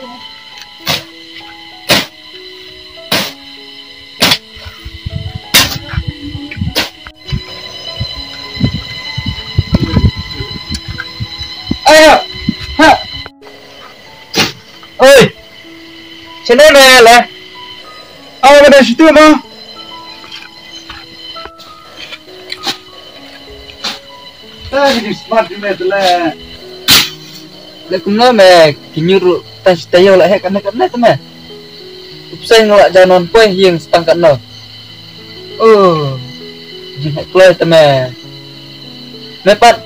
Ayo, ha, oi, sini lah. Awak ada situ mah? Jadi smart ni tu lah. Lepas tu meh, kinyur tas tayo lah kan tu meh. Upsai ngelak jalan pun yang setangkat no. Oh, jadi keluar tu meh. Lepas,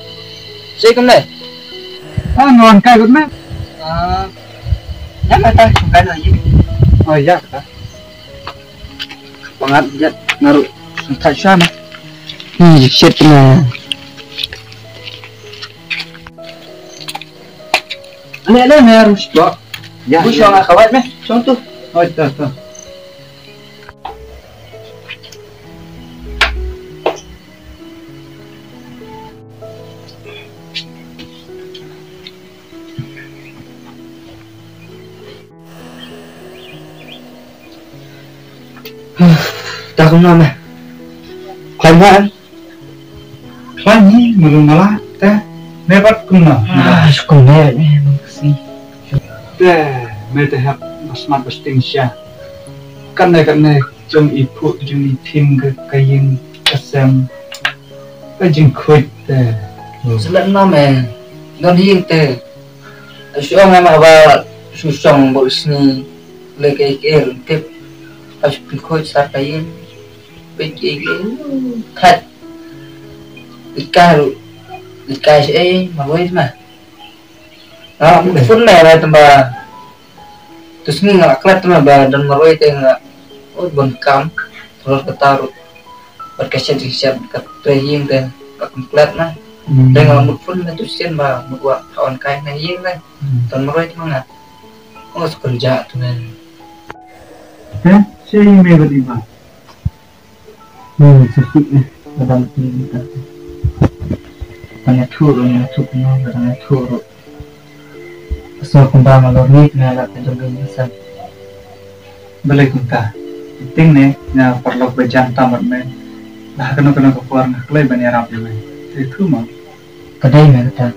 saya kemana? Ngon kai kot meh. Jangan tak sungkan lagi. Oh iya tak. Pangat jat naruh tak sana. Shit meh. Ada harus kok. Ya. Bus yang kawat meh, contoh. Oh, tuh. Tak kena meh. Kelamaan. Kelani belum malah teh. Nebat kena. Sekolah ni makasih. Teh, mereka have smart distinction. Karena jom ibu jom tim ke kain kasem, kajing kuat teh. Selain nama, dan yang teh, asyik memang awal susah membuat seni, lagi tip, asyik kuat sahaja, pergi kat, ikan sih, mahu mah. Pun lah tambah terus ni nggak kelat tu mah dan mahu itu nggak bengkam terus ketaruh berkesan siap ketrehing dan kelat nah dan nggak pun itu sian bah buat kawan kain nahing lah dan mahu itu mana sekerja tu kan saya ingin berlibah sesuatu dalam kita banyak turun banyak turun so kembang malornik na lahat ng ganyan balay kunta iting ne na parlok bejan tamat men dah kena keluar na kelai banyak rapi men itu mah kadai men ta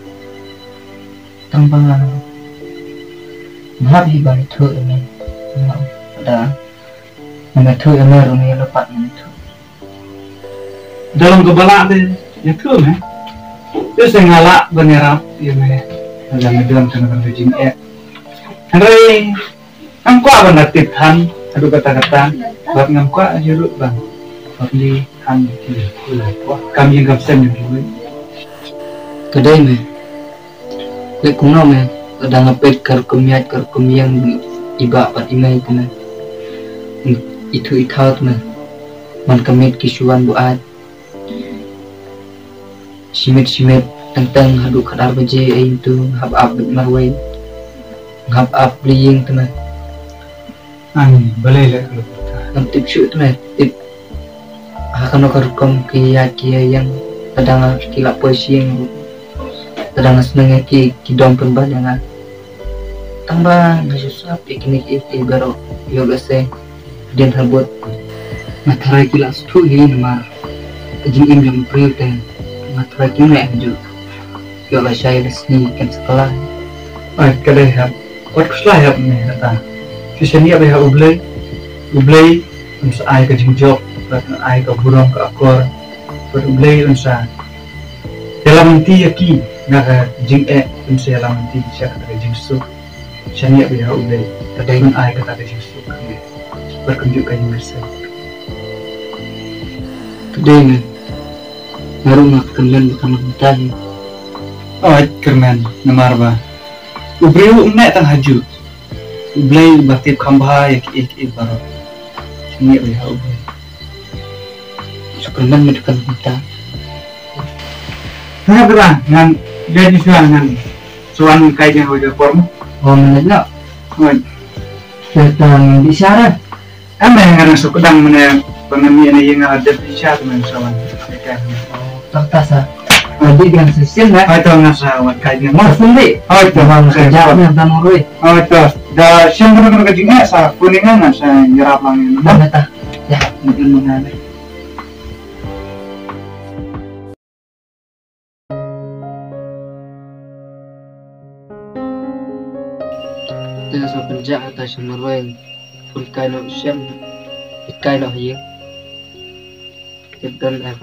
tambang mahal hiban itu men ada nama itu emer ni lepat men itu dalam kebalak deh itu men itu sengalak banyak rapi men dalam dalam tentang rejim Henry, angkau apa natif han, aduh kata-kata, buat ngangkau aja lu bang, buat di han di kulit, wah kami yang gabsen yang dulu. Kedai me, lekuno me, ada ngepet kerkum yang iba pat imai tu me, itu itaut me, man kemit kisuan buat, simit tentang hadu kadar baje itu hab marwai hab liying teman boleh lah kalau tip shoot teman tip akan kerkom kia yang kadang kilap posisi yang kadang senengnya kidom penbandangan tambah susah piknik itu baru yoga se dan habut matrai kilap tu ini mah kejing yang prioritas matrai kini juga yoga saya resmi kan sekolah. Kadang kot sekolah ya ni kata. Sini apa ya ublay, unsa ay ke jingjok, ay ke burung ke akor, ublay unsa. Dalam nanti yaki naga jing unsa dalam nanti siya kata jingsu. Sini apa ya ublay, kadang ay kata jingsu kami berkunjung ke Indonesia. Kadang baru makan bukan mentah. Oh, kerman namarba. Ubriu umnek tang haju. Ublay batip kambah ik baru. Ini ya ublay. Kerman mendekat kita. Nah, berang ngan jadi suan kaitnya udah form. Oh, menanya. Oh, datang di syarat. Emang karena sukudang mana penemian yang ada di syarat men sawan. Tak tasa. Jadi dengan sesin lah. Oh itu ngasawat kajian. Mas sendiri. Oh itu bang kerja yang tanur. Oh itu dah siang kena kejingnya sa kuningan sa nyerap langin. Mana ta? Ya, mungkin mana. Tengah sa penjak atau semeruang full kain of siam, kain of hiang. Kita lihat.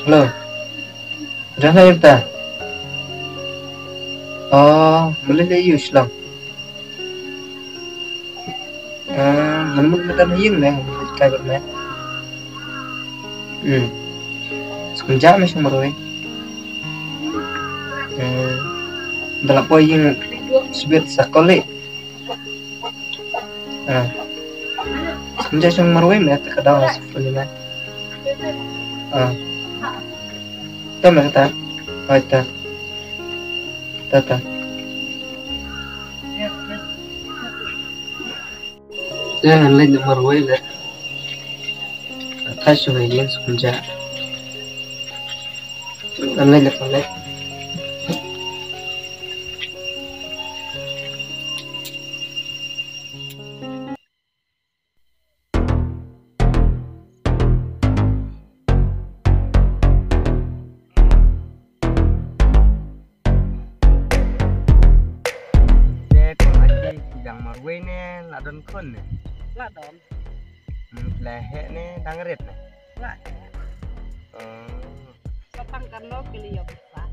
Halo, dah lahir tak? Oh, boleh dah use lang. Namun kita hiang lah, kain bermain. Semenjak macam meruai. Dalam apa yang sebut sekolah. Semenjak macam meruai, mereka kadang sekolah ni. Tahu tak kata? Oh tak. Tak. Jangan lain nomor wala. Atas yang semenjak. Lain lepas lain. Yang marway ni ladon kon ni. Ladon. Lehek ni dangret ni. Lah. Sapang karno keliyo besar.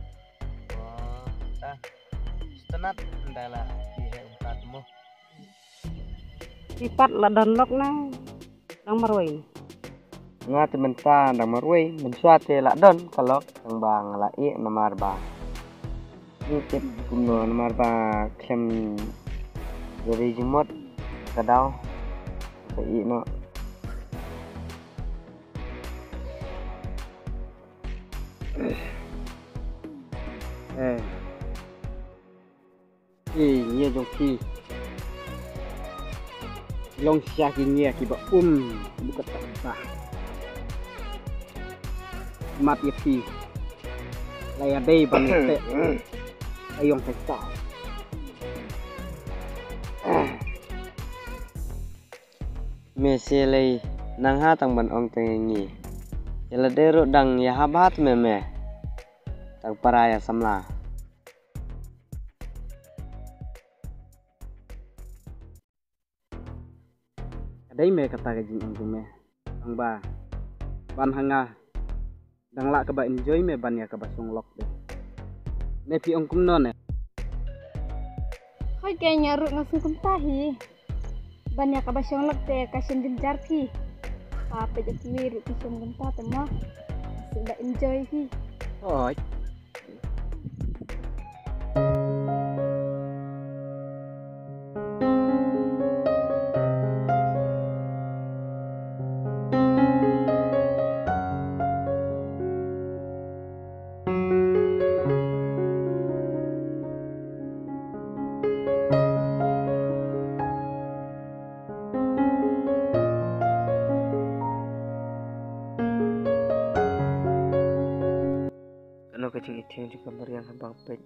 Oh, dah. Setenat ndalah di empat mo. Sifat ladon lok na. Nang marway. Nga tementan dang marway mensuate ladon kalau yang bang lai namar ba. Ni tip kuno namar ba klem dari jemot kadau sai no nya jong ki long sia ki nya ki ba buka tak mati pi laya dei banete ayong pesta meselai nang ha tang ban ong tengi yala dero dang ya habat meme tang paraya samla adai me kata gajing ong me ang ba ban hanga dang la ka ba enjoy me ban ya ka ba song lok de ne pi ong kum non Hoi kayaknya ruk ngasih kuntahi. Banyak kabasyong lekte kasih genjar ki. Apa jadi miru kisum genta tema. Sudah enjoy ki. oi kecing itu di kamar yang abang pek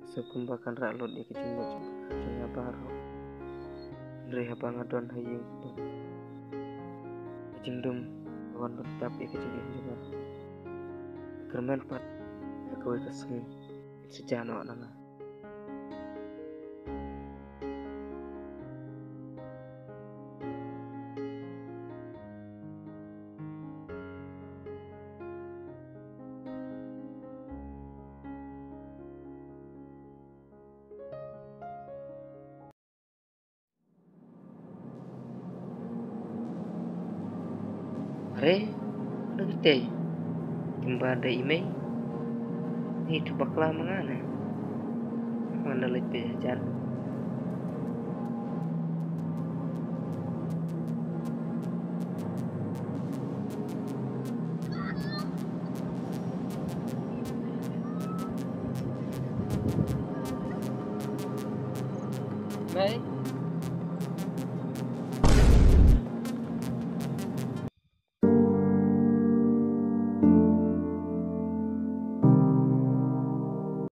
sebelum bahkan raklot di kecing macam kecingnya baru dari abang adon haying kecing dum kawan tetap di kecing juga kerman pat aku keseng sejano nana Are, udah gede. Timba ada email. Ini tu bakla mangana. Mana lebih jajan. Mai.